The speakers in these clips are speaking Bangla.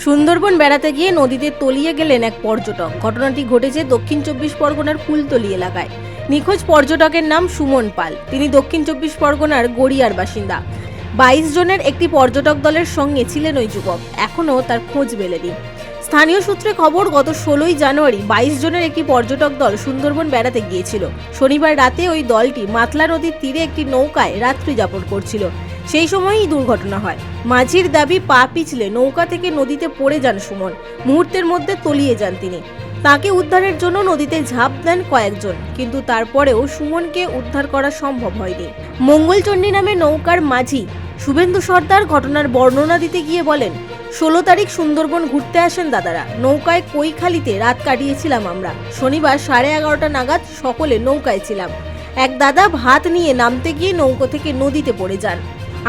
সুন্দরবন বেড়াতে গিয়ে নদীতে তলিয়ে গেলেন এক পর্যটক। ঘটনাটি ঘটেছে দক্ষিণ 24 পরগনার কুলতলি এলাকায়। নিখোঁজ পর্যটকের নাম সুমন পাল। তিনি দক্ষিণ 24 পরগনার গড়িয়ার বাসিন্দা। 22 জনের একটি পর্যটক দলের সঙ্গে ছিলেন ওই যুবক। এখনও তার খোঁজ মেলেনি। স্থানীয় সূত্রে খবর, গত 16ই জানুয়ারি 22 জনের একটি পর্যটক দল সুন্দরবন বেড়াতে গিয়েছিল। শনিবার রাতে ওই দলটি মাতলা নদীর তীরে একটি নৌকায় রাত্রি যাপন করছিল। সেই সময়ই দুর্ঘটনা হয়। মাঝির দাবি, পা পিছলে নৌকা থেকে নদীতে পড়ে যান সুমন। মুহূর্তের মধ্যে তলিয়ে যান তিনি। তাকে উদ্ধারের জন্য নদীতে ঝাঁপ দেন কয়েকজন, কিন্তু তারপরেও সুমনকে উদ্ধার করা সম্ভব হয়নি। মঙ্গলচণ্ডী নামে নৌকার মাঝি শুভেন্দু সর্দার ঘটনার বর্ণনা দিতে গিয়ে বলেন, 16 তারিখ সুন্দরবন ঘুরতে আসেন দাদারা। নৌকায় কৈখালিতে রাত কাটিয়েছিলাম আমরা। শনিবার 11:30 নাগাদ সকলে নৌকায় ছিলাম। এক দাদা ভাত নিয়ে নামতে গিয়ে নৌকো থেকে নদীতে পড়ে যান।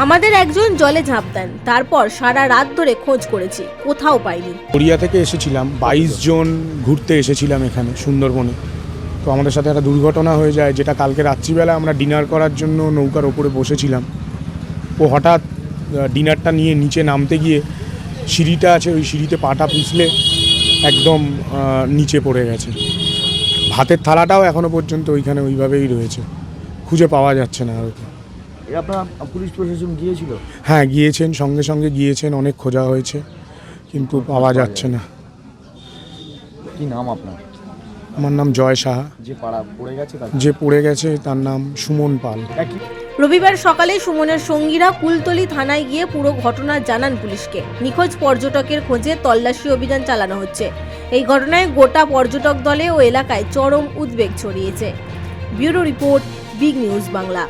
আমাদের একজন জলে ঝাঁপ দেন। তারপর সারা রাত ধরে খোঁজ করেছি, কোথাও পাইনি। গড়িয়া থেকে এসেছিলাম, 22 জন ঘুরতে এসেছিলাম এখানে সুন্দরবনে। তো আমাদের সাথে একটা দুর্ঘটনা হয়ে যায়, যেটা কালকে রাত্রিবেলা আমরা ডিনার করার জন্য নৌকার ওপরে বসেছিলাম। ও হঠাৎ ডিনারটা নিয়ে নিচে নামতে গিয়ে সিঁড়িটা আছে, ওই সিঁড়িতে পাটা পিছলে একদম নিচে পড়ে গেছে। ভাতের থালাটাও এখনো পর্যন্ত ওইখানে ওইভাবেই রয়েছে, খুঁজে পাওয়া যাচ্ছে না। আর আপনার পুলিশ প্রশাসন গিয়েছিল? হ্যাঁ, গিয়েছেন, সঙ্গে সঙ্গে গিয়েছেন, অনেক খোঁজা হয়েছে, কিন্তু পাওয়া যাচ্ছে না। কি নাম আপনার? আমার নাম জয় সাহা। যে পড়ে গেছে তার নাম সুমন পাল। রবিবার সকালে সুমনের সঙ্গীরা কুলতলি থানায় গিয়ে পুরো ঘটনা জানান পুলিশকে। নিখোঁজ পর্যটকের খোঁজে তল্লাশি অভিযান চালানো হচ্ছে। এই ঘটনায় গোটা পর্যটক দলে ও এলাকায় চরম উদ্বেগ ছড়িয়েছে। Bureau report, big news Bangla.